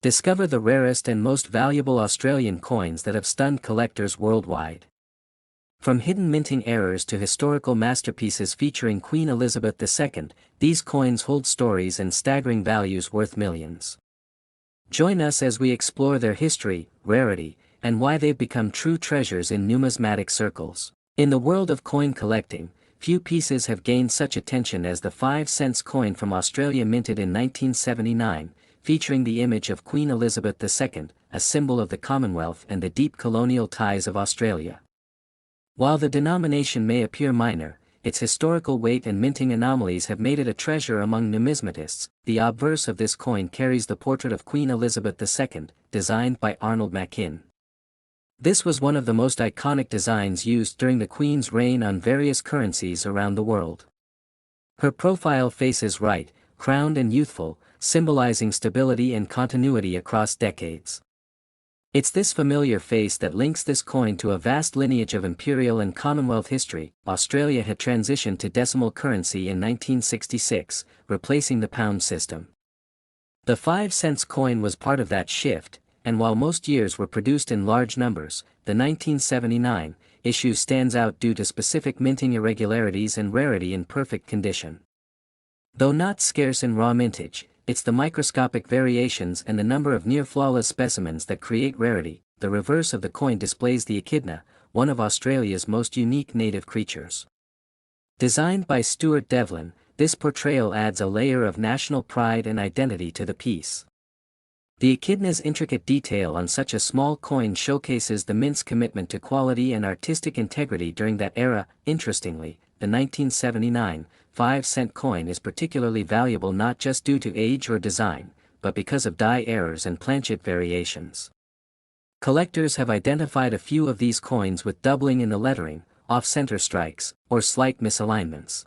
Discover the rarest and most valuable Australian coins that have stunned collectors worldwide. From hidden minting errors to historical masterpieces featuring Queen Elizabeth II, these coins hold stories and staggering values worth millions. Join us as we explore their history, rarity, and why they've become true treasures in numismatic circles. In the world of coin collecting, few pieces have gained such attention as the 5-cent coin from Australia minted in 1979, featuring the image of Queen Elizabeth II, a symbol of the Commonwealth and the deep colonial ties of Australia. While the denomination may appear minor, its historical weight and minting anomalies have made it a treasure among numismatists. The obverse of this coin carries the portrait of Queen Elizabeth II, designed by Arnold Machin. This was one of the most iconic designs used during the Queen's reign on various currencies around the world. Her profile faces right, crowned and youthful, symbolizing stability and continuity across decades. It's this familiar face that links this coin to a vast lineage of imperial and Commonwealth history. Australia had transitioned to decimal currency in 1966, replacing the pound system. The 5-cent coin was part of that shift, and while most years were produced in large numbers, the 1979 issue stands out due to specific minting irregularities and rarity in perfect condition. Though not scarce in raw mintage, it's the microscopic variations and the number of near-flawless specimens that create rarity. The reverse of the coin displays the echidna, one of Australia's most unique native creatures. Designed by Stuart Devlin, this portrayal adds a layer of national pride and identity to the piece. The echidna's intricate detail on such a small coin showcases the mint's commitment to quality and artistic integrity during that era. Interestingly, the 1979 5-cent coin is particularly valuable not just due to age or design, but because of die errors and planchet variations. Collectors have identified a few of these coins with doubling in the lettering, off-center strikes, or slight misalignments.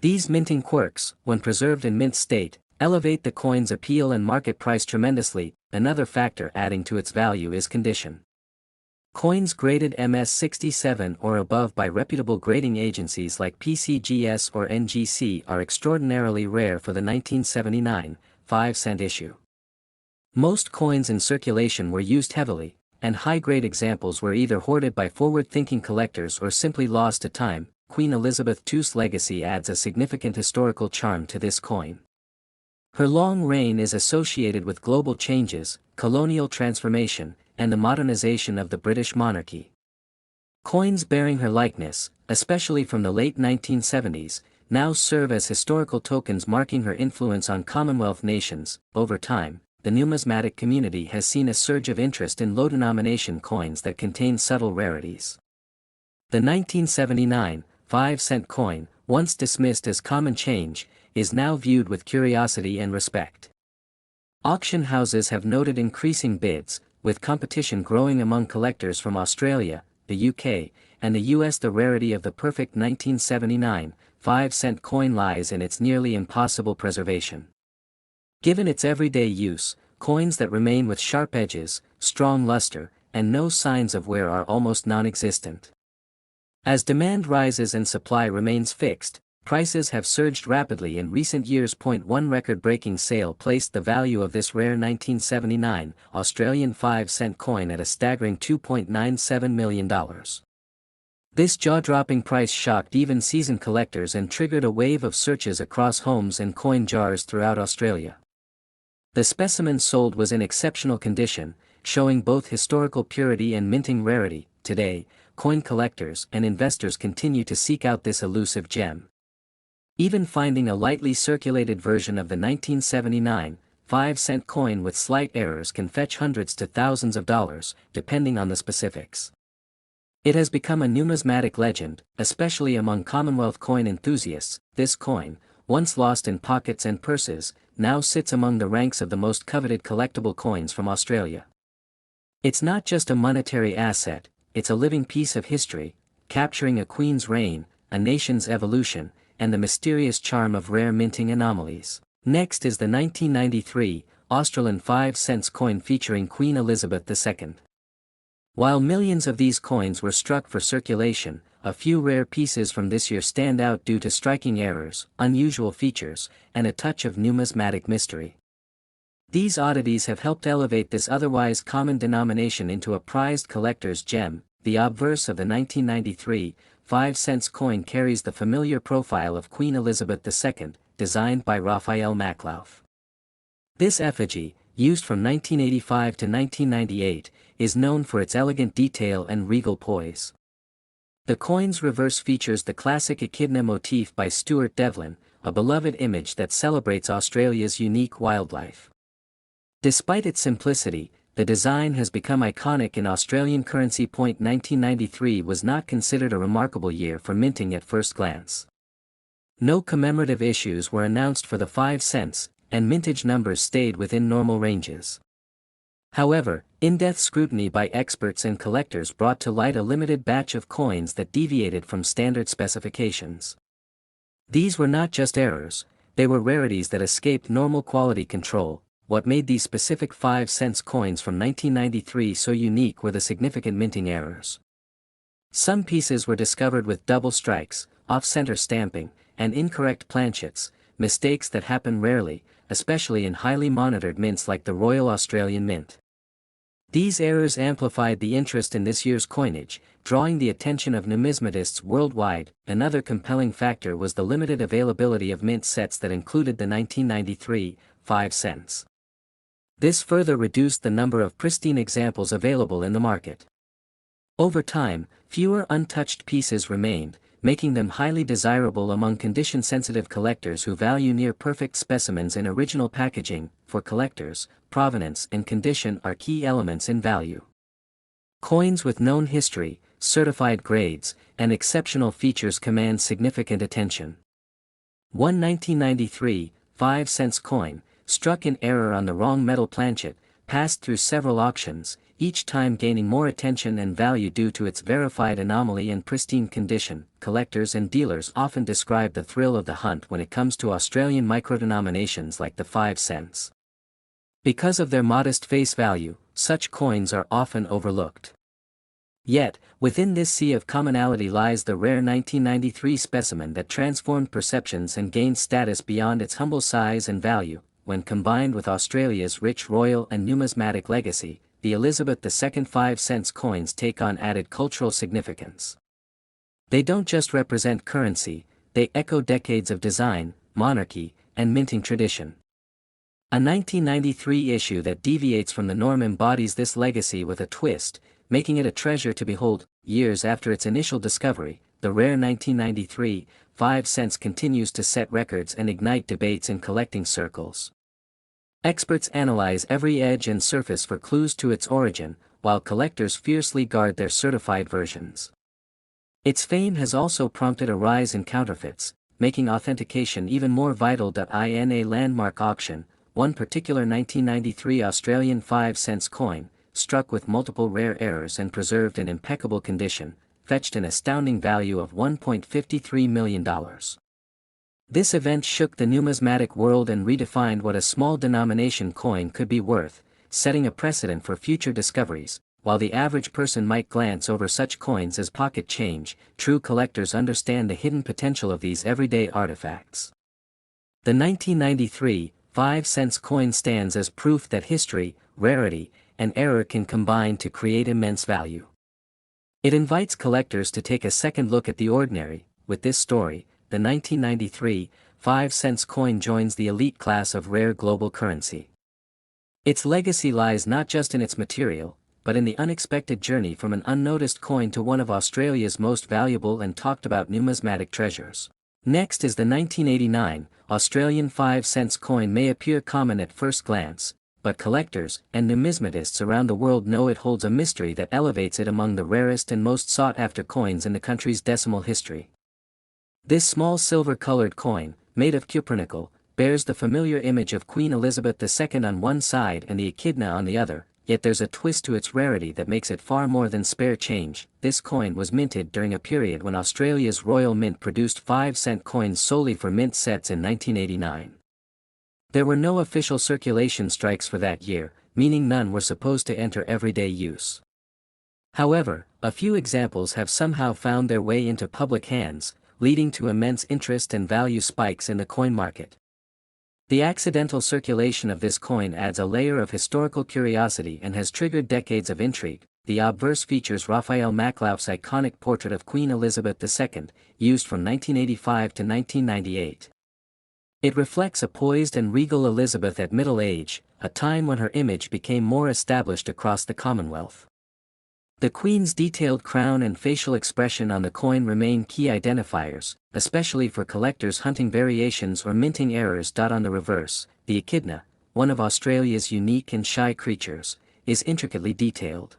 These minting quirks, when preserved in mint state, elevate the coin's appeal and market price tremendously. Another factor adding to its value is condition. Coins graded MS67 or above by reputable grading agencies like PCGS or NGC are extraordinarily rare for the 1979 5-cent issue. Most coins in circulation were used heavily, and high-grade examples were either hoarded by forward-thinking collectors or simply lost to time. Queen Elizabeth II's legacy adds a significant historical charm to this coin. Her long reign is associated with global changes, colonial transformation, and the modernization of the British monarchy. Coins bearing her likeness, especially from the late 1970s, now serve as historical tokens marking her influence on Commonwealth nations. Over time, the numismatic community has seen a surge of interest in low-denomination coins that contain subtle rarities. The 1979 5-cent coin, once dismissed as common change, is now viewed with curiosity and respect. Auction houses have noted increasing bids, with competition growing among collectors from Australia, the UK, and the US. The rarity of the perfect 1979 5-cent coin lies in its nearly impossible preservation. Given its everyday use, coins that remain with sharp edges, strong luster, and no signs of wear are almost non-existent. As demand rises and supply remains fixed, prices have surged rapidly in recent years. One record-breaking sale placed the value of this rare 1979 Australian 5-cent coin at a staggering $2.97 million. This jaw-dropping price shocked even seasoned collectors and triggered a wave of searches across homes and coin jars throughout Australia. The specimen sold was in exceptional condition, showing both historical purity and minting rarity. Today, coin collectors and investors continue to seek out this elusive gem. Even finding a lightly circulated version of the 1979 5-cent coin with slight errors can fetch hundreds to thousands of dollars, depending on the specifics. It has become a numismatic legend, especially among Commonwealth coin enthusiasts. This coin, once lost in pockets and purses, now sits among the ranks of the most coveted collectible coins from Australia. It's not just a monetary asset, it's a living piece of history, capturing a queen's reign, a nation's evolution, and the mysterious charm of rare minting anomalies. Next is the 1993 Australian 5-cent coin featuring Queen Elizabeth II. While millions of these coins were struck for circulation, a few rare pieces from this year stand out due to striking errors, unusual features, and a touch of numismatic mystery. These oddities have helped elevate this otherwise common denomination into a prized collector's gem. The obverse of the 1993 5-cent coin carries the familiar profile of Queen Elizabeth II, designed by Raphael Maclauff. This effigy, used from 1985 to 1998, is known for its elegant detail and regal poise. The coin's reverse features the classic echidna motif by Stuart Devlin, a beloved image that celebrates Australia's unique wildlife. Despite its simplicity, the design has become iconic in Australian currency. 1993 was not considered a remarkable year for minting at first glance. No commemorative issues were announced for the 5 cents, and mintage numbers stayed within normal ranges. However, in-depth scrutiny by experts and collectors brought to light a limited batch of coins that deviated from standard specifications. These were not just errors, they were rarities that escaped normal quality control. What made these specific 5 cents coins from 1993 so unique were the significant minting errors. Some pieces were discovered with double strikes, off-center stamping, and incorrect planchets, mistakes that happen rarely, especially in highly monitored mints like the Royal Australian Mint. These errors amplified the interest in this year's coinage, drawing the attention of numismatists worldwide. Another compelling factor was the limited availability of mint sets that included the 1993 5 cents. This further reduced the number of pristine examples available in the market. Over time, fewer untouched pieces remained, making them highly desirable among condition-sensitive collectors who value near-perfect specimens in original packaging. For collectors, provenance and condition are key elements in value. Coins with known history, certified grades, and exceptional features command significant attention. One 1993 5 cents coin, struck in error on the wrong metal planchet, passed through several auctions, each time gaining more attention and value due to its verified anomaly and pristine condition. Collectors and dealers often describe the thrill of the hunt when it comes to Australian microdenominations like the 5 cents. Because of their modest face value, such coins are often overlooked. Yet, within this sea of commonality lies the rare 1993 specimen that transformed perceptions and gained status beyond its humble size and value. When combined with Australia's rich royal and numismatic legacy, the Elizabeth II 5 cents coins take on added cultural significance. They don't just represent currency, they echo decades of design, monarchy, and minting tradition. A 1993 issue that deviates from the norm embodies this legacy with a twist, making it a treasure to behold. Years after its initial discovery, the rare 1993 5 cents continues to set records and ignite debates in collecting circles. Experts analyze every edge and surface for clues to its origin, while collectors fiercely guard their certified versions. Its fame has also prompted a rise in counterfeits, making authentication even more vital. In a landmark auction, one particular 1993 Australian 5 cents coin, struck with multiple rare errors and preserved in impeccable condition, fetched an astounding value of $1.53 million. This event shook the numismatic world and redefined what a small denomination coin could be worth, setting a precedent for future discoveries. While the average person might glance over such coins as pocket change, true collectors understand the hidden potential of these everyday artifacts. The 1993 5 cents coin stands as proof that history, rarity, and error can combine to create immense value. It invites collectors to take a second look at the ordinary. With this story, the 1993 5 cents coin joins the elite class of rare global currency. Its legacy lies not just in its material, but in the unexpected journey from an unnoticed coin to one of Australia's most valuable and talked about numismatic treasures. Next is the 1989 Australian 5 cents coin. May appear common at first glance, but collectors and numismatists around the world know it holds a mystery that elevates it among the rarest and most sought-after coins in the country's decimal history. This small silver-colored coin, made of cupronickel, bears the familiar image of Queen Elizabeth II on one side and the echidna on the other, yet there's a twist to its rarity that makes it far more than spare change. This coin was minted during a period when Australia's Royal Mint produced 5 cent coins solely for mint sets in 1989. There were no official circulation strikes for that year, meaning none were supposed to enter everyday use. However, a few examples have somehow found their way into public hands, leading to immense interest and value spikes in the coin market. The accidental circulation of this coin adds a layer of historical curiosity and has triggered decades of intrigue. The obverse features Raphael Maklauf's iconic portrait of Queen Elizabeth II, used from 1985 to 1998. It reflects a poised and regal Elizabeth at middle age, a time when her image became more established across the Commonwealth. The Queen's detailed crown and facial expression on the coin remain key identifiers, especially for collectors hunting variations or minting errors. On the reverse, the echidna, one of Australia's unique and shy creatures, is intricately detailed.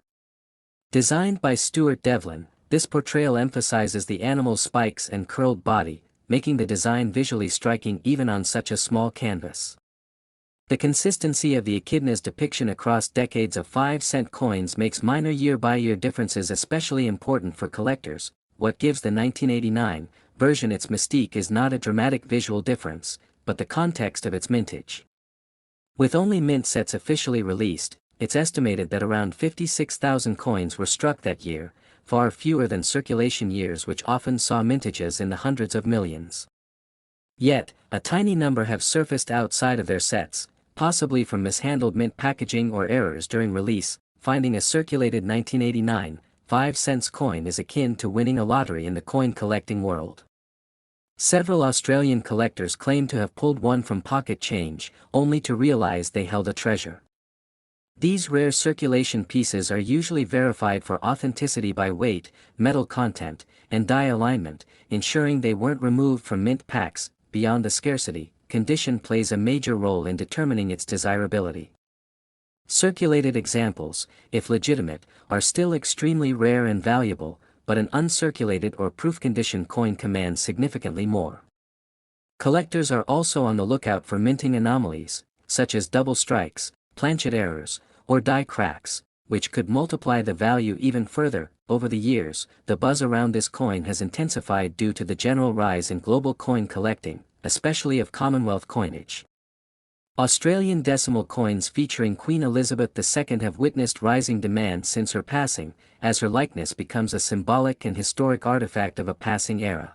Designed by Stuart Devlin, this portrayal emphasizes the animal's spikes and curled body, making the design visually striking even on such a small canvas. The consistency of the echidna's depiction across decades of 5-cent coins makes minor year-by-year differences especially important for collectors. What gives the 1989 version its mystique is not a dramatic visual difference, but the context of its mintage. With only mint sets officially released, it's estimated that around 56,000 coins were struck that year, far fewer than circulation years which often saw mintages in the hundreds of millions. Yet, a tiny number have surfaced outside of their sets, possibly from mishandled mint packaging or errors during release. Finding a circulated 1989 5-cent coin is akin to winning a lottery in the coin collecting world. Several Australian collectors claim to have pulled one from pocket change, only to realize they held a treasure. These rare circulation pieces are usually verified for authenticity by weight, metal content, and die alignment, ensuring they weren't removed from mint packs. Beyond the scarcity, condition plays a major role in determining its desirability. Circulated examples, if legitimate, are still extremely rare and valuable, but an uncirculated or proof condition coin commands significantly more. Collectors are also on the lookout for minting anomalies, such as double strikes, planchet errors, or die cracks, which could multiply the value even further. Over the years, the buzz around this coin has intensified due to the general rise in global coin collecting, especially of Commonwealth coinage. Australian decimal coins featuring Queen Elizabeth II have witnessed rising demand since her passing, as her likeness becomes a symbolic and historic artifact of a passing era.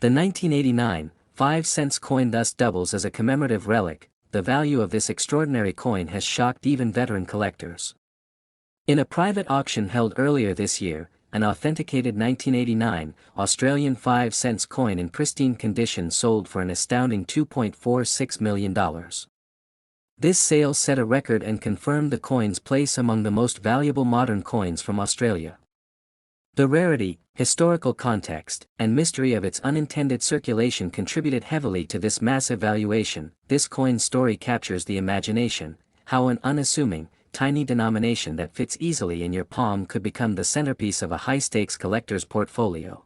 The 1989 5-cent coin thus doubles as a commemorative relic. The value of this extraordinary coin has shocked even veteran collectors. In a private auction held earlier this year, an authenticated 1989 Australian 5-cent coin in pristine condition sold for an astounding $2.46 million. This sale set a record and confirmed the coin's place among the most valuable modern coins from Australia. The rarity, historical context, and mystery of its unintended circulation contributed heavily to this massive valuation. This coin's story captures the imagination, how an unassuming, tiny denomination that fits easily in your palm could become the centerpiece of a high-stakes collector's portfolio.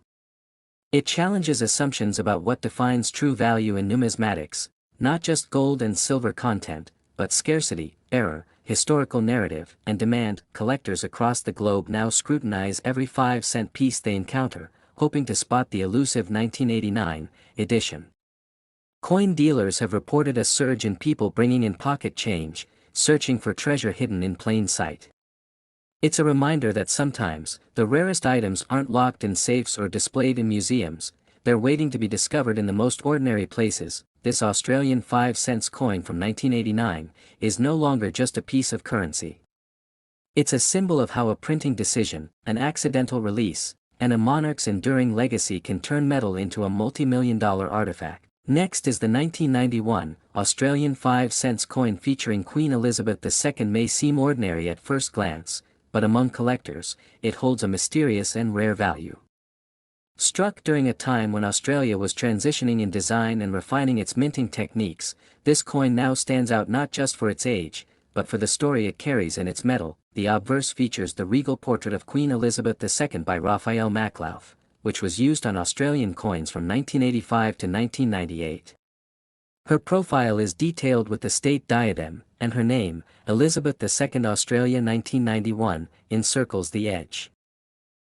It challenges assumptions about what defines true value in numismatics, not just gold and silver content, but scarcity, error, historical narrative, and demand. Collectors across the globe now scrutinize every 5-cent piece they encounter, hoping to spot the elusive 1989 edition. Coin dealers have reported a surge in people bringing in pocket change, searching for treasure hidden in plain sight. It's a reminder that sometimes, the rarest items aren't locked in safes or displayed in museums, they're waiting to be discovered in the most ordinary places. This Australian 5-cent coin from 1989 is no longer just a piece of currency. It's a symbol of how a printing decision, an accidental release, and a monarch's enduring legacy can turn metal into a multi-million-dollar artifact. Next is the 1991 Australian 5-cent coin featuring Queen Elizabeth II. May seem ordinary at first glance, but among collectors, it holds a mysterious and rare value. Struck during a time when Australia was transitioning in design and refining its minting techniques, this coin now stands out not just for its age, but for the story it carries in its metal. The obverse features the regal portrait of Queen Elizabeth II by Raphael Maklauf, which was used on Australian coins from 1985 to 1998. Her profile is detailed with the state diadem, and her name, Elizabeth II Australia 1991, encircles the edge.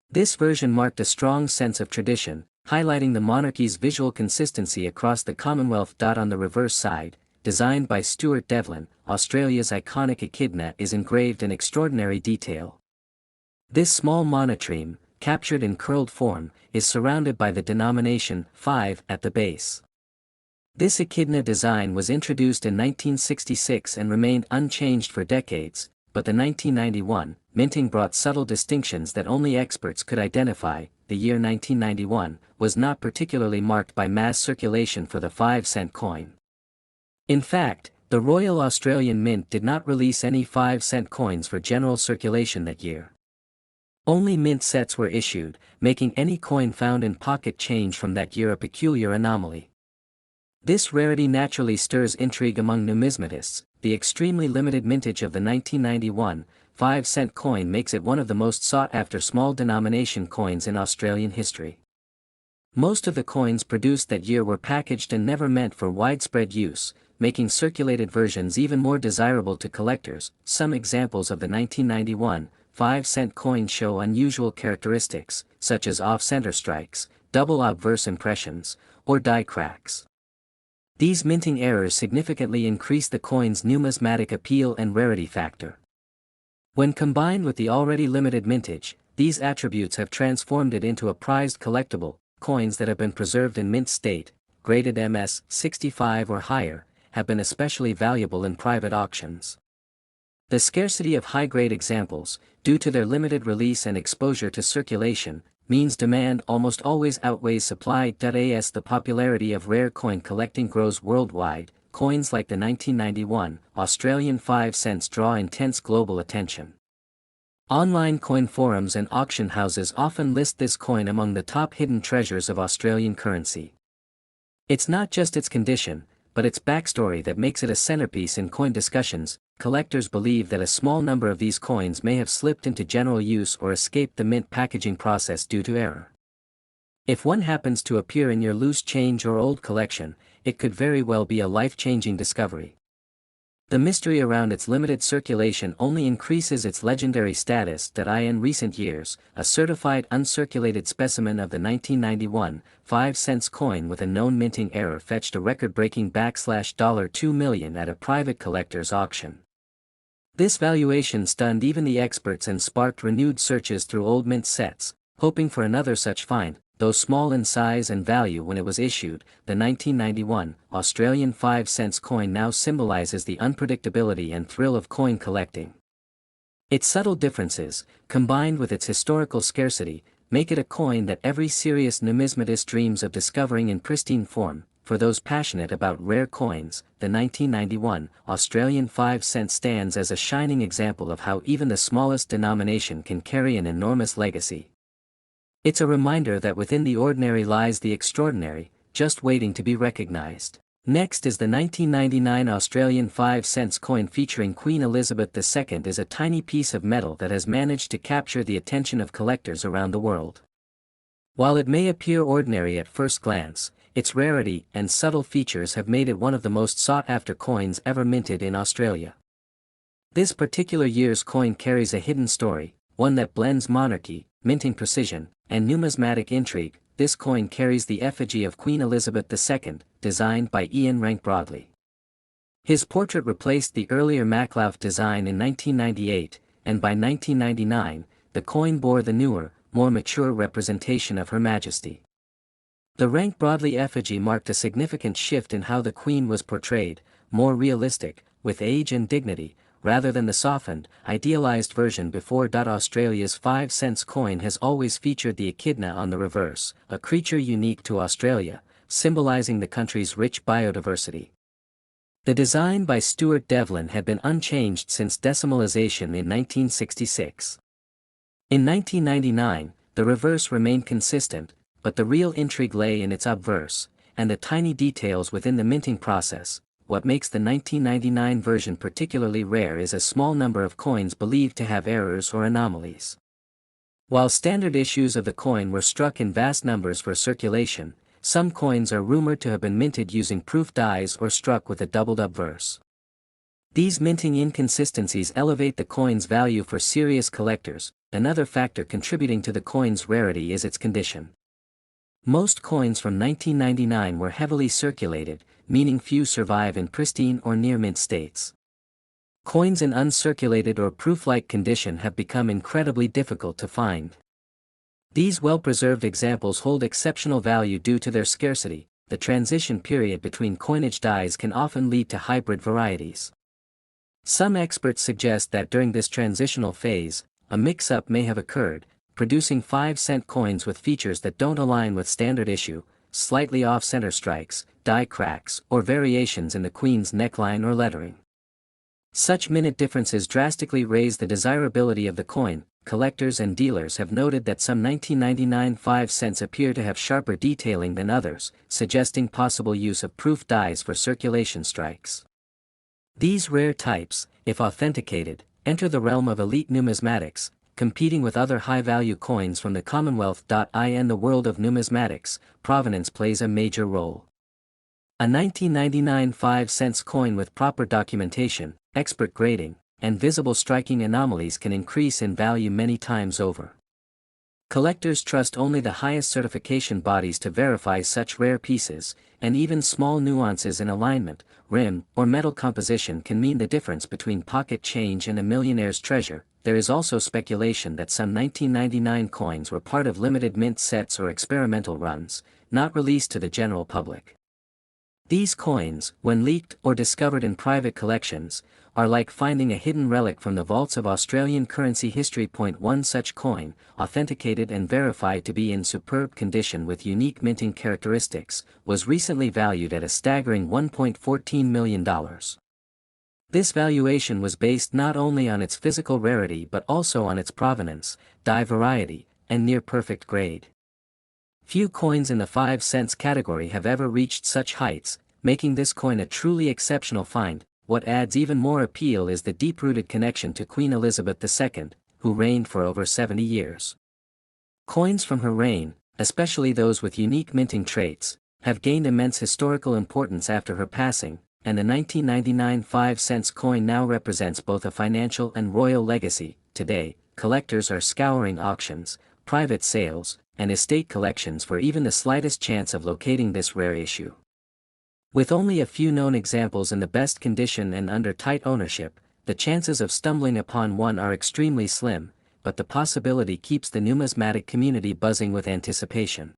This version marked a strong sense of tradition, highlighting the monarchy's visual consistency across the Commonwealth. On the reverse side, designed by Stuart Devlin, Australia's iconic echidna is engraved in extraordinary detail. This small monotreme, captured in curled form, is surrounded by the denomination 5 at the base. This echidna design was introduced in 1966 and remained unchanged for decades, but the 1991 minting brought subtle distinctions that only experts could identify. The year 1991 was not particularly marked by mass circulation for the 5-cent coin. In fact, the Royal Australian Mint did not release any 5-cent coins for general circulation that year. Only mint sets were issued, making any coin found in pocket change from that year a peculiar anomaly. This rarity naturally stirs intrigue among numismatists. The extremely limited mintage of the 1991 5-cent coin makes it one of the most sought-after small-denomination coins in Australian history. Most of the coins produced that year were packaged and never meant for widespread use, making circulated versions even more desirable to collectors. Some examples of the 1991 5-cent coin show unusual characteristics, such as off-center strikes, double obverse impressions, or die cracks. These minting errors significantly increase the coin's numismatic appeal and rarity factor. When combined with the already limited mintage, these attributes have transformed it into a prized collectible. Coins that have been preserved in mint state, graded MS 65 or higher, have been especially valuable in private auctions. The scarcity of high-grade examples, due to their limited release and exposure to circulation, means demand almost always outweighs supply. As the popularity of rare coin collecting grows worldwide, coins like the 1991 Australian 5 cents draw intense global attention. Online coin forums and auction houses often list this coin among the top hidden treasures of Australian currency. It's not just its condition, but its backstory that makes it a centerpiece in coin discussions. Collectors believe that a small number of these coins may have slipped into general use or escaped the mint packaging process due to error. If one happens to appear in your loose change or old collection, it could very well be a life-changing discovery. The mystery around its limited circulation only increases its legendary status. In recent years, a certified uncirculated specimen of the 1991 5 cents coin with a known minting error fetched a record-breaking $2 million at a private collector's auction. This valuation stunned even the experts and sparked renewed searches through old mint sets, hoping for another such find. Though small in size and value when it was issued, the 1991 Australian 5 cents coin now symbolizes the unpredictability and thrill of coin collecting. Its subtle differences, combined with its historical scarcity, make it a coin that every serious numismatist dreams of discovering in pristine form. For those passionate about rare coins, the 1991 Australian 5 cent stands as a shining example of how even the smallest denomination can carry an enormous legacy. It's a reminder that within the ordinary lies the extraordinary, just waiting to be recognized. Next is the 1999 Australian 5 cents coin featuring Queen Elizabeth II. Is a tiny piece of metal that has managed to capture the attention of collectors around the world. While it may appear ordinary at first glance, its rarity and subtle features have made it one of the most sought-after coins ever minted in Australia. This particular year's coin carries a hidden story, one that blends monarchy, minting precision, and numismatic intrigue. This coin carries the effigy of Queen Elizabeth II, designed by Ian Rank Broadley. His portrait replaced the earlier Maclauth design in 1998, and by 1999, the coin bore the newer, more mature representation of Her Majesty. The Rank Broadley effigy marked a significant shift in how the Queen was portrayed, more realistic, with age and dignity, rather than the softened, idealized version before. Australia's 5 cents coin has always featured the echidna on the reverse, a creature unique to Australia, symbolizing the country's rich biodiversity. The design by Stuart Devlin had been unchanged since decimalization in 1966. In 1999, the reverse remained consistent, but the real intrigue lay in its obverse, and the tiny details within the minting process. What makes the 1999 version particularly rare is a small number of coins believed to have errors or anomalies. While standard issues of the coin were struck in vast numbers for circulation, some coins are rumored to have been minted using proof dies or struck with a doubled obverse. These minting inconsistencies elevate the coin's value for serious collectors. Another factor contributing to the coin's rarity is its condition. Most coins from 1999 were heavily circulated, meaning few survive in pristine or near-mint states. Coins in uncirculated or proof-like condition have become incredibly difficult to find. These well-preserved examples hold exceptional value due to their scarcity, the transition period between coinage dies can often lead to hybrid varieties. Some experts suggest that during this transitional phase, a mix-up may have occurred, producing 5-cent coins with features that don't align with standard issue, slightly off-center strikes, die cracks, or variations in the Queen's neckline or lettering. Such minute differences drastically raise the desirability of the coin. Collectors and dealers have noted that some 1999 5 cents appear to have sharper detailing than others, suggesting possible use of proof dies for circulation strikes. These rare types, if authenticated, enter the realm of elite numismatics, competing with other high-value coins from the Commonwealth. In the world of numismatics, provenance plays a major role. A 1999 5 cents coin with proper documentation, expert grading, and visible striking anomalies can increase in value many times over. Collectors trust only the highest certification bodies to verify such rare pieces, and even small nuances in alignment, rim, or metal composition can mean the difference between pocket change and a millionaire's treasure. There is also speculation that some 1999 coins were part of limited mint sets or experimental runs, not released to the general public. These coins, when leaked or discovered in private collections, are like finding a hidden relic from the vaults of Australian currency history. One such coin, authenticated and verified to be in superb condition with unique minting characteristics, was recently valued at a staggering $1.14 million. This valuation was based not only on its physical rarity but also on its provenance, die variety, and near-perfect grade. Few coins in the 5 cents category have ever reached such heights, making this coin a truly exceptional find. What adds even more appeal is the deep-rooted connection to Queen Elizabeth II, who reigned for over 70 years. Coins from her reign, especially those with unique minting traits, have gained immense historical importance after her passing, and the 1999 5 cents coin now represents both a financial and royal legacy. Today, collectors are scouring auctions, private sales, and estate collections for even the slightest chance of locating this rare issue. With only a few known examples in the best condition and under tight ownership, the chances of stumbling upon one are extremely slim, but the possibility keeps the numismatic community buzzing with anticipation.